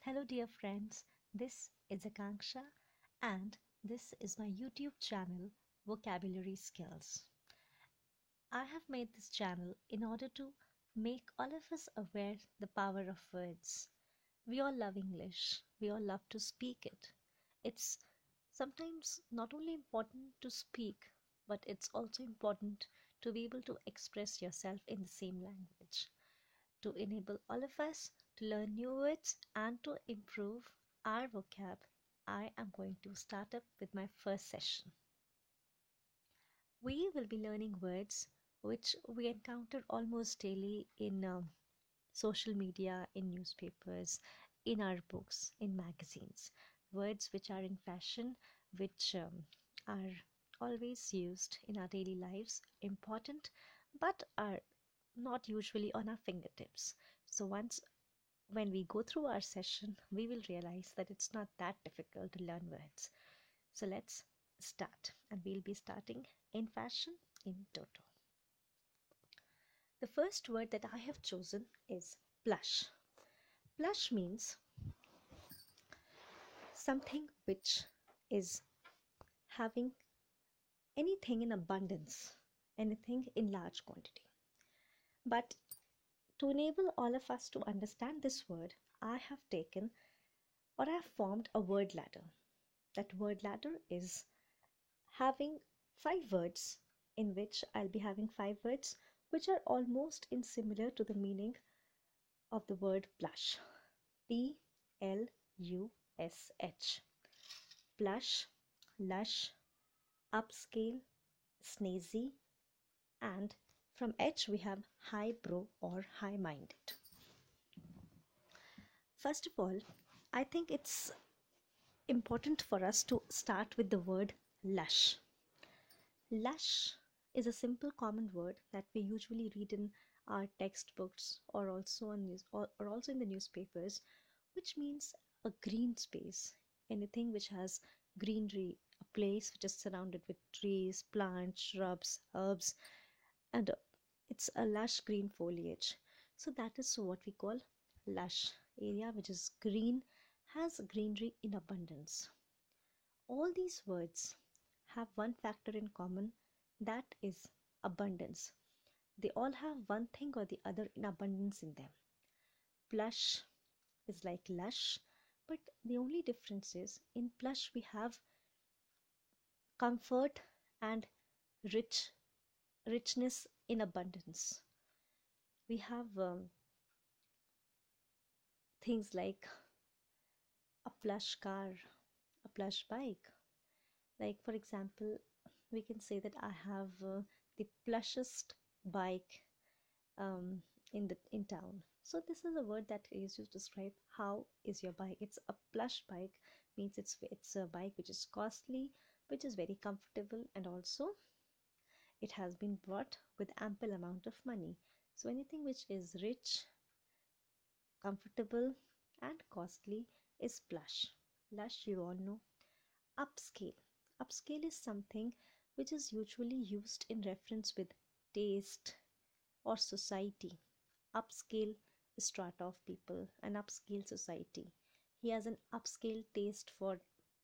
Hello, dear friends. This is Akanksha, and this is my YouTube channel, Vocabulary Skills. I have made this channel in order to make all of us aware the power of words. We all love English. We all love to speak it. It's sometimes not only important to speak, but it's also important to be able to express yourself in the same language, to enable all of us to learn new words and to improve our vocab. I am going to start up with my first session. We will be learning words which we encounter almost daily in social media, in newspapers, in our books, in magazines. Words which are in fashion, which are always used in our daily lives, important, but are not usually on our fingertips. So once when we go through our session, we will realize that it's not that difficult to learn words. So let's start, and we'll be starting in fashion in Toto. The first word that I have chosen is plush. Plush means something which is having anything in abundance, anything in large quantity. But to enable all of us to understand this word, I have taken or I have formed a word ladder. That word ladder is having 5 words, in which I'll be having 5 words which are almost in similar to the meaning of the word plush. Plush. Plush, lush, upscale, snazzy, and from H we have highbrow or high-minded. First of all, I think it's important for us to start with the word lush. Lush is a simple common word that we usually read in our textbooks or also or also in the newspapers, which means a green space, anything which has greenery, a place which is surrounded with trees, plants, shrubs, herbs, and it's a lush green foliage. So that is what we call lush. Area which is green, has greenery in abundance. All these words have one factor in common, that is abundance. They all have one thing or the other in abundance in them. Plush is like lush, but the only difference is in plush we have comfort and richness in abundance. We have things like a plush car, a plush bike. Like for example, we can say that I have the plushest bike in town. So this is a word that is used to describe how is your bike. It's a plush bike, means it's a bike which is costly, which is very comfortable, and also it has been bought with ample amount of money. So anything which is rich, comfortable, and costly is plush. Lush, you all know. Upscale. Upscale is something which is usually used in reference with taste or society. Upscale strata of people, an upscale society. He has an upscale taste for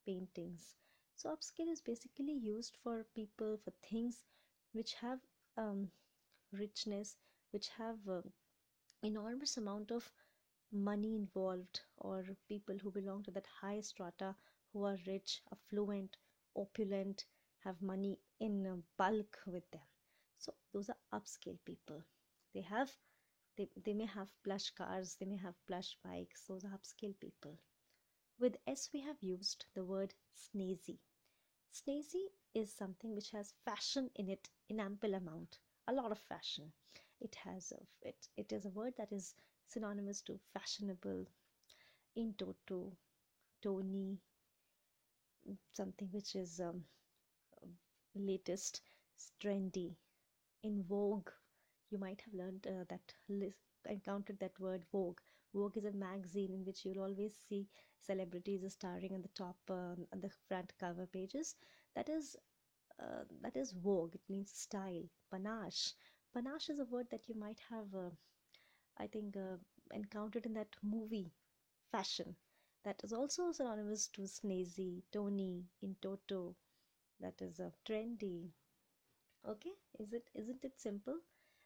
paintings. So upscale is basically used for people, for things which have um, richness, which have enormous amount of money involved, or people who belong to that high strata, who are rich, affluent, opulent, have money in bulk with them. So those are upscale people. They have they may have plush cars, they may have plush bikes. Those are upscale people. With S we have used the word snazzy. Snazzy is something which has fashion in it in ample amount, a lot of fashion. It is a word that is synonymous to fashionable, in toto, tony, something which is latest, trendy, in vogue. You might have learned encountered that word Vogue. Vogue is a magazine in which you'll always see celebrities starring on the top, on the front cover pages. That is Vogue. It means style. Panache. Panache is a word that you might have, I think, encountered in that movie Fashion. That is also synonymous to snazzy, tony, in toto. That is a trendy. Okay, isn't it simple?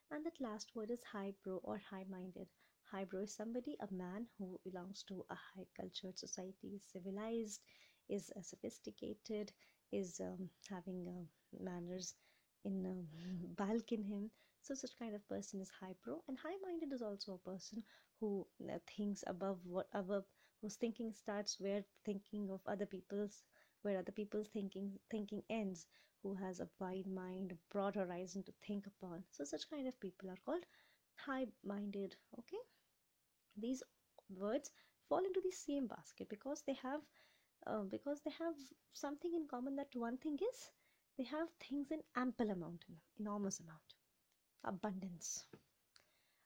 And that last word is highbrow or high-minded. Highbrow is somebody, a man who belongs to a high cultured society, is civilized, is sophisticated, is having manners in bulk in him. So such kind of person is highbrow, and high-minded is also a person who thinks above what above, whose thinking starts where thinking of other people's, where other people's thinking ends, who has a wide mind, broad horizon to think upon. So such kind of people are called high-minded. Okay, these words fall into the same basket because they have something in common. That one thing is they have things in ample amount, in enormous amount, abundance.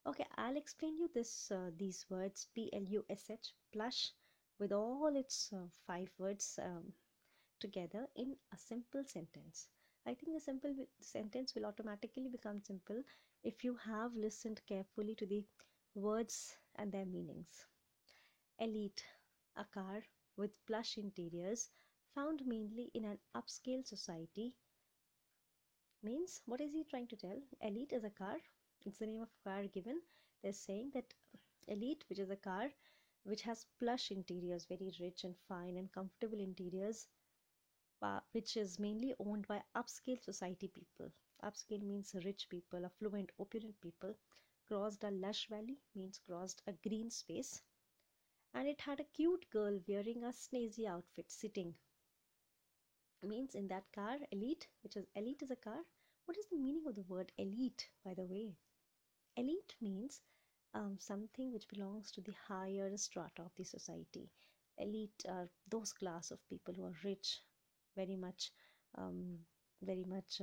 Okay, I'll explain you these words plush, plush, with all its five words together in a simple sentence. I think the sentence will automatically become simple if you have listened carefully to the words and their meanings. Elite, a car with plush interiors found mainly in an upscale society, means what is he trying to tell? Elite is a car, it's the name of a car given. They're saying that elite, which is a car which has plush interiors, very rich and fine and comfortable interiors, which is mainly owned by upscale society people. Upscale means rich people, affluent, opulent people. Crossed a lush valley means crossed a green space. And it had a cute girl wearing a snazzy outfit sitting. Means in that car, elite, which is elite is a car. What is the meaning of the word elite, by the way? Elite means something which belongs to the higher strata of the society. Elite are those class of people who are rich, very much, um, very much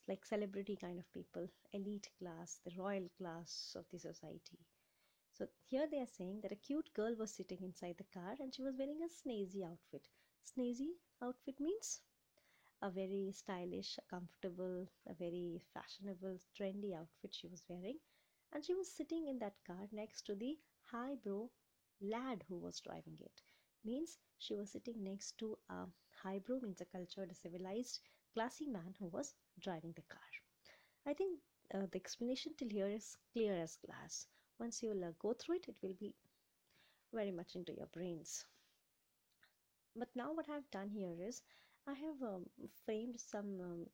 like celebrity kind of people, elite class, the royal class of the society. So here they are saying that a cute girl was sitting inside the car and she was wearing a snazzy outfit. Snazzy outfit means a very stylish, comfortable, a very fashionable, trendy outfit she was wearing. And she was sitting in that car next to the highbrow lad who was driving it. Means she was sitting next to a highbrow, means a cultured, civilized, classy man who was driving the car. I think the explanation till here is clear as glass. Once you will go through it, it will be very much into your brains. But now what I've done here is I have framed some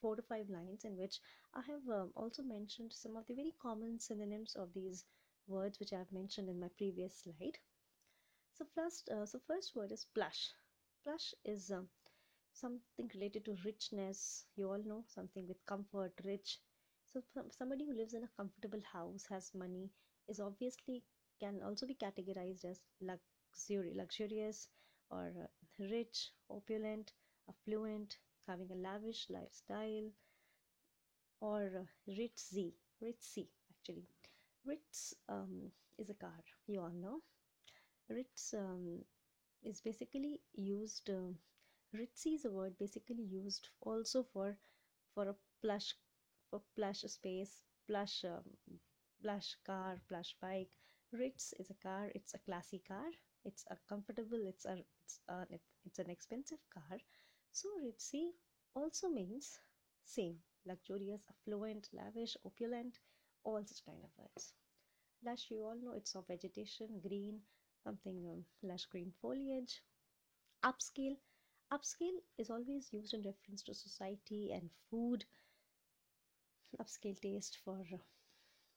4 to 5 lines in which I have also mentioned some of the very common synonyms of these words which I have mentioned in my previous slide. So first word is plush. Plush is something related to richness. You all know, something with comfort, rich. So somebody who lives in a comfortable house, has money, is obviously can also be categorized as luxurious, or rich, opulent, affluent, having a lavish lifestyle, or ritzy actually. Ritz is a car, you all know. Ritz is basically used. Ritzy is a word basically used also for a plush, for plush space, plush plush car, plush bike. Ritz is a car. It's a classy car. It's a comfortable. It's an expensive car. So ritzy also means same, luxurious, affluent, lavish, opulent, all such kind of words. Lush, you all know, it's of vegetation, green, something lush green foliage. Upscale, upscale is always used in reference to society and food. Upscale taste for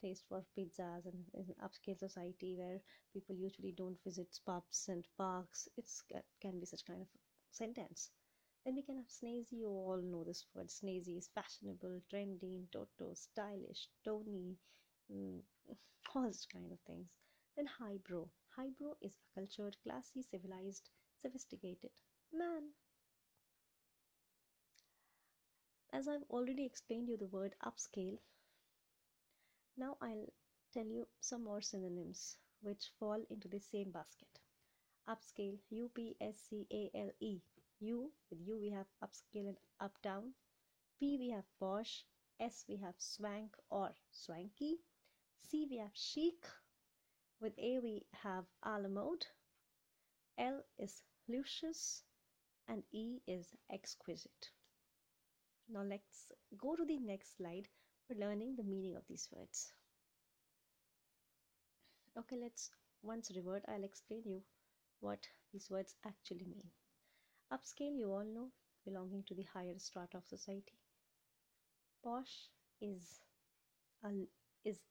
pizzas, and in upscale society where people usually don't visit pubs and parks, can be such kind of sentence. Then we can have snazzy. You all know this word. Snazzy is fashionable, trendy, toto, stylish, tony, mm, all such kind of things. Then highbrow. Highbrow is a cultured, classy, civilized, sophisticated man. As I've already explained you the word upscale, now I'll tell you some more synonyms which fall into the same basket. Upscale, upscale. U, with U we have upscale and uptown. P we have posh. S we have swank or swanky. C we have chic. With A we have a la mode, L is luscious, and E is exquisite. Now let's go to the next slide for learning the meaning of these words. Okay, let's once revert. I'll explain you what these words actually mean. Upscale, you all know, belonging to the higher strata of society. Posh is a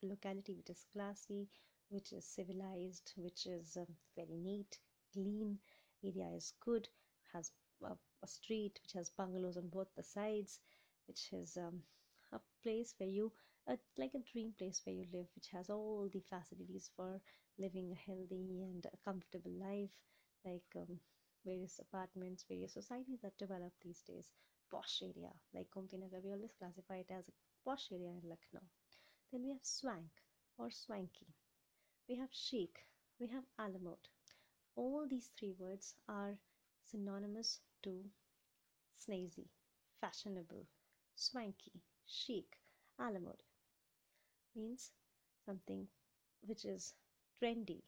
locality which is classy, which is civilized, which is very neat, clean. Area is good, has a street which has bungalows on both the sides, which is a place where you like a dream place where you live, which has all the facilities for living a healthy and a comfortable life, like various apartments, various societies that develop these days. Posh area like Gomti Nagar, we always classify it as a posh area in Lucknow. Then we have swank or swanky. We have chic. We have a la mode. All these three words are synonymous to snazzy, fashionable, swanky, chic. A la mode means something which is trendy.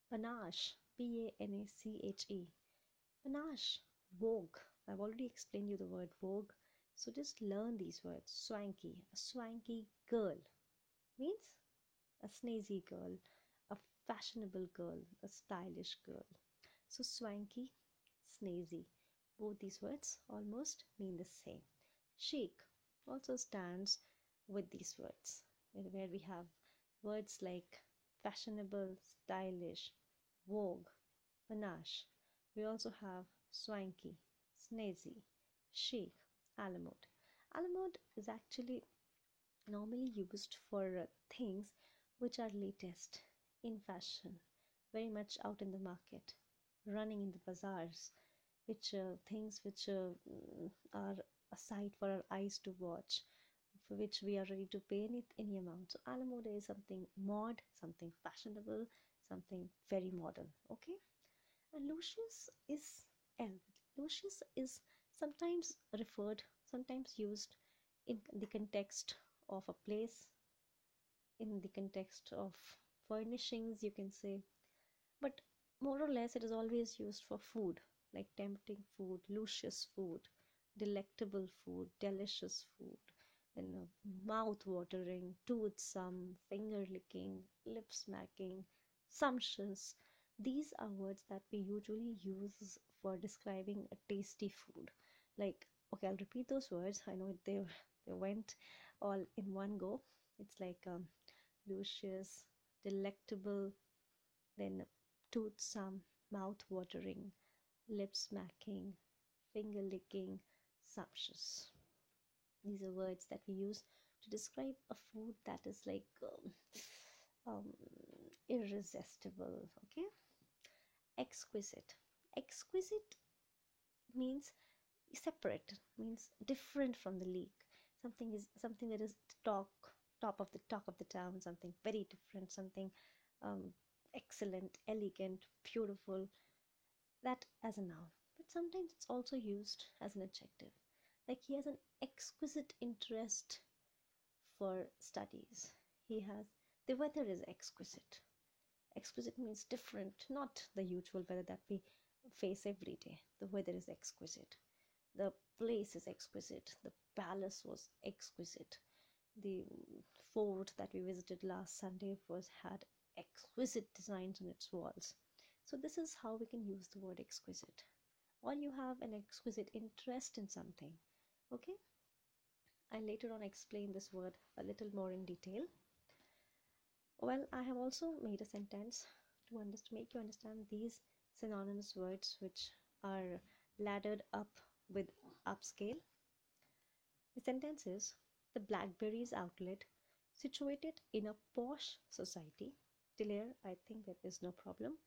Panache, P-A-N-A-C-H-E. Panache, vogue. I've already explained you the word vogue. So just learn these words. Swanky, a swanky girl means a snazzy girl, a fashionable girl, a stylish girl. So swanky, snazzy, both these words almost mean the same. Chic also stands with these words, where we have words like fashionable, stylish, vogue, panache. We also have swanky, snazzy, chic, a la mode. A la mode is actually normally used for things which are latest in fashion, very much out in the market, running in the bazaars, which things which are a sight for our eyes to watch, for which we are ready to pay any amount. So a la mode is something mod, something fashionable, something very modern. Okay, and Lucius is L. Lucius is sometimes referred, sometimes used in the context of a place, in the context of furnishings, you can say, but more or less it is always used for food, like tempting food, luscious food, delectable food, delicious food, then mouth watering, toothsome, finger licking, lip smacking, sumptuous. These are words that we usually use for describing a tasty food. Like, okay, I'll repeat those words. I know they went all in one go. It's like luscious, delectable, then toothsome, mouth watering, lip smacking, finger licking, sumptuous. These are words that we use to describe a food that is like um, irresistible. Okay, exquisite. Exquisite means separate, means different from the league. Something that is top of the town, something very different, something um, excellent, elegant, beautiful. That as a noun, but sometimes it's also used as an adjective. Like he has an exquisite interest for studies. He has the weather is exquisite. Exquisite means different, not the usual weather that we face every day. The weather is exquisite. The place is exquisite. The palace was exquisite. The fort that we visited last Sunday had exquisite designs on its walls. So this is how we can use the word exquisite. Or you have an exquisite interest in something. Okay? I'll later on explain this word a little more in detail. Well, I have also made a sentence to make you understand these synonymous words which are laddered up with upscale. The sentence is: the Blackberries outlet, situated in a posh society. Till here, I think there is no problem.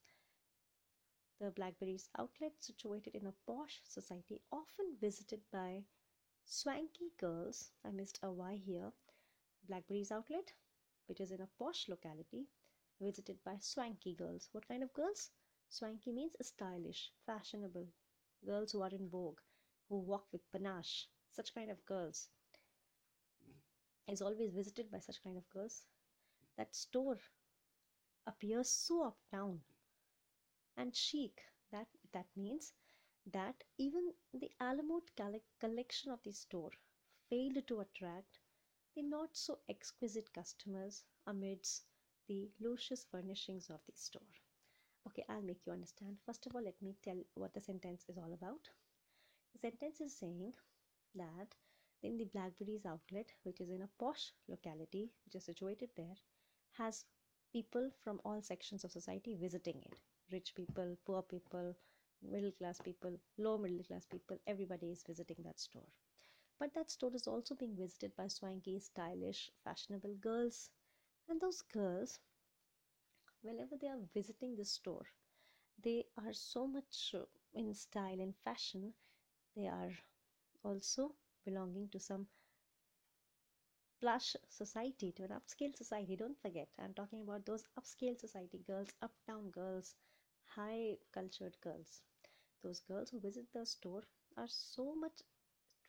The Blackberries outlet, situated in a posh society, often visited by swanky girls. I missed a Y here. Blackberries outlet, which is in a posh locality, visited by swanky girls. What kind of girls? Swanky means stylish, fashionable, girls who are in vogue, who walk with panache. Such kind of girls is always visited by such kind of girls that store appears so uptown and chic that means that even the Alamode collection of the store failed to attract the not so exquisite customers amidst the luscious furnishings of the store. Okay, I'll make you understand. First of all, let me tell what the sentence is all about. The sentence is saying that in the Blackberries outlet, which is in a posh locality, which is situated there, has people from all sections of society visiting it. Rich people, poor people, middle class people, low middle class people, everybody is visiting that store. But that store is also being visited by swanky, stylish, fashionable girls. And those girls, whenever they are visiting the store, they are so much in style and fashion. They are also belonging to some plush society, to an upscale society. Don't forget, I'm talking about those upscale society girls, uptown girls, high cultured girls. Those girls who visit the store are so much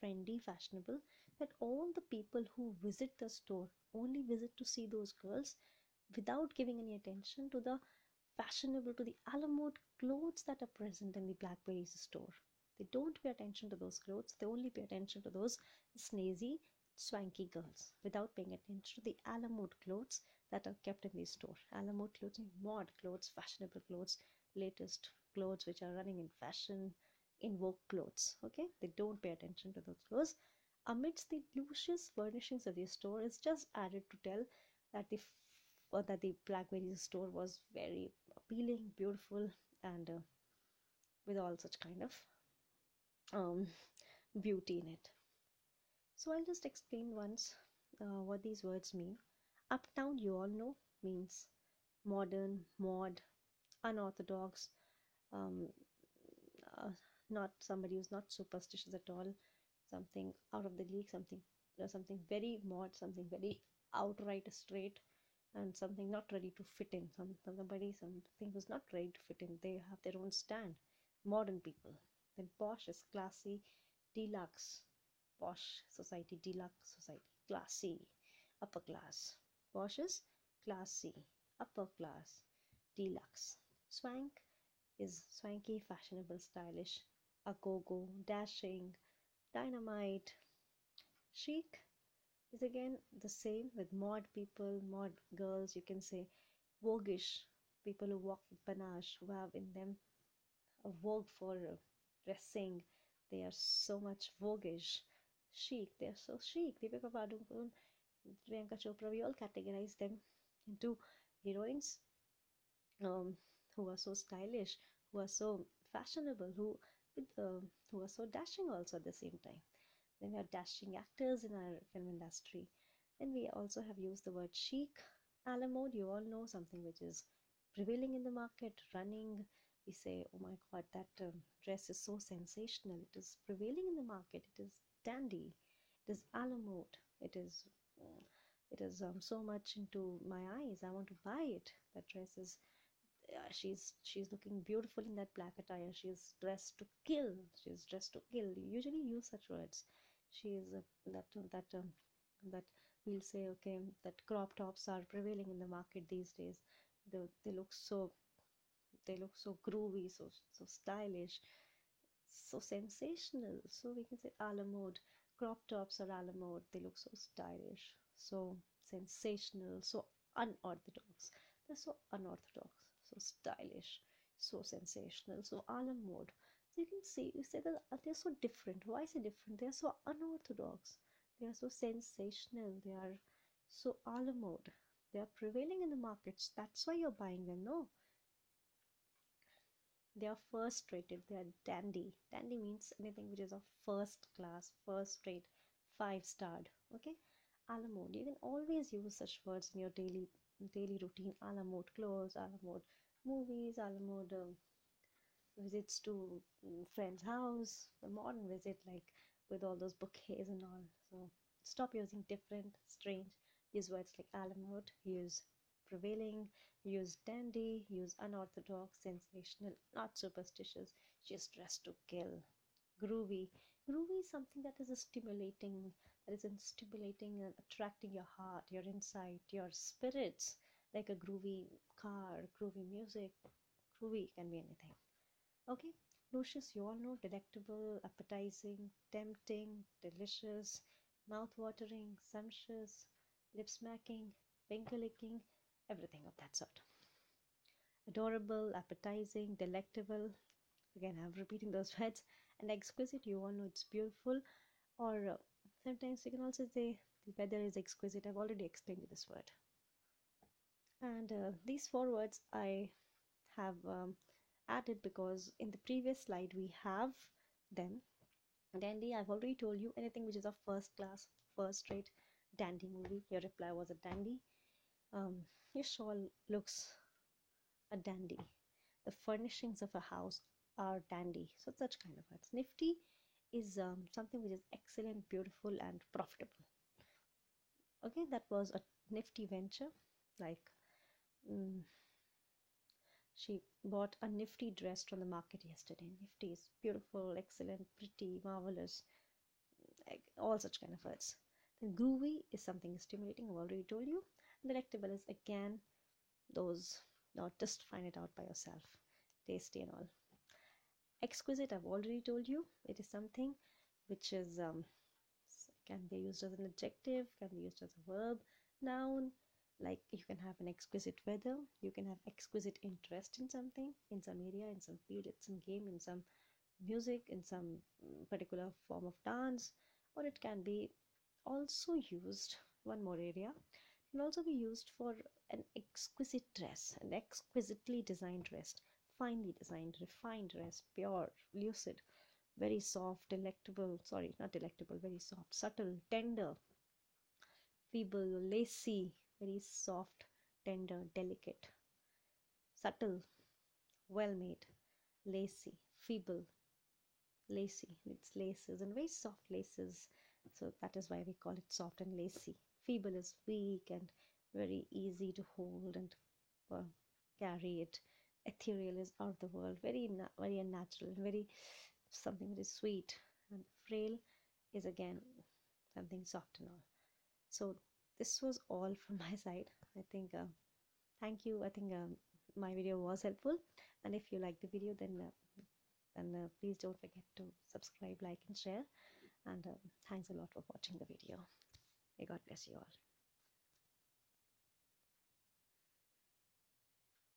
trendy, fashionable, that all the people who visit the store only visit to see those girls without giving any attention to the fashionable, to the Alamode clothes that are present in the Blackberries store. They don't pay attention to those clothes, they only pay attention to those snazzy, swanky girls without paying attention to the Alamode clothes that are kept in the store. Alamode clothes, mod clothes, fashionable clothes, latest clothes which are running in fashion, in vogue clothes. Okay, they don't pay attention to those clothes. Amidst the luscious furnishings of the store is just added to tell that the Blackberries store was very appealing, beautiful, and with all such kind of um, beauty in it. So I'll just explain once what these words mean. Uptown, you all know, means modern, mod, unorthodox, um, uh, not somebody who's not superstitious at all, something out of the league, something very mod, something very outright straight, and something not ready to fit in. Something who's not ready to fit in. They have their own stand. Modern people. Then posh is classy, deluxe. Posh society, deluxe society, classy, upper class. Posh is classy, upper class, deluxe. Swank is swanky, fashionable, stylish, a go-go, dashing, dynamite. Chic is again the same with mod people, mod girls, you can say voguish, people who walk with panache, who have in them a vogue for dressing. They are so much voguish. Chic, they are so chic. Deepika Padukone, Priyanka Chopra, we all categorize them into heroines who are so stylish, who are so fashionable, who are so dashing also at the same time. Then we are dashing actors in our film industry. Then we also have used the word chic. A mode, you all know, something which is prevailing in the market, running. We say, oh my god, that dress is so sensational. It is prevailing in the market. It is dandy. It is a mode. It is so much into my eyes. I want to buy it. That dress is she's looking beautiful in that black attire. She's dressed to kill. She's dressed to kill. You usually use such words. She is that we'll say, okay, that crop tops are prevailing in the market these days. They look so, they look so groovy, so stylish, so sensational. So we can say a la mode. Crop tops are a la mode. They look so stylish, so sensational, so unorthodox. They're so unorthodox, so stylish, so sensational, so a la mode. So you can see, you say that they're so different. Why is it different? They're so unorthodox. They are so sensational. They are so a la mode. They are prevailing in the markets. That's why you're buying them. No, they are first rated. They are dandy. Dandy means anything which is of first class, first rate, 5 starred. Okay, a la mode. You can always use such words in your daily routine. A la mode clothes, a la mode movies, a la mode visits to friend's house, the modern visit, like with all those bouquets and all. So stop using different, strange. Use words like a la mode. Use prevailing. Use dandy. Use unorthodox, sensational, not superstitious. Just dressed to kill. Groovy. Groovy is something that is stimulating, stimulating and attracting your heart, your insight, your spirits, like a groovy car, groovy music. Groovy can be anything. Okay, luscious, you all know, delectable, appetizing, tempting, delicious, mouth-watering, sumptuous, lip-smacking, finger-licking, everything of that sort. Adorable, appetizing, delectable, again I'm repeating those words, and exquisite, you all know it's beautiful, or sometimes you can also say the weather is exquisite. I've already explained you this word. And these four words I have added because in the previous slide we have them. Dandy, I've already told you, anything which is a first class, first rate dandy movie. Your reply was a dandy. Your shawl looks a dandy. The furnishings of a house are dandy. So such kind of words. Nifty is something which is excellent, beautiful, and profitable. Okay, that was a nifty venture. Like mm, she bought a nifty dress from the market yesterday. Nifty is beautiful, excellent, pretty, marvelous, like all such kind of words. Then groovy is something stimulating. I've already told you. Delectable is again those. Now just find it out by yourself. Tasty and all. Exquisite, I've already told you. It is something which is can be used as an adjective, can be used as a verb, noun. Like you can have an exquisite weather, you can have exquisite interest in something, in some area, in some field, in some game, in some music, in some particular form of dance, or it can be also used, one more area, it can also be used for an exquisite dress, an exquisitely designed dress, finely designed, refined dress, pure, lucid, very soft, delectable, sorry, not delectable, very soft, subtle, tender, feeble, lacy, very soft, tender, delicate, subtle, well made, lacy, feeble, lacy, it's laces and very soft laces, so that is why we call it soft and lacy. Feeble is weak and very easy to hold and uh, carry it. Ethereal is out of the world, very unnatural, very something very sweet. And frail is again something soft and all. So this was all from my side. I think thank you. I think my video was helpful, and if you like the video, then please don't forget to subscribe, like, and share. And thanks a lot for watching the video. May God bless you all.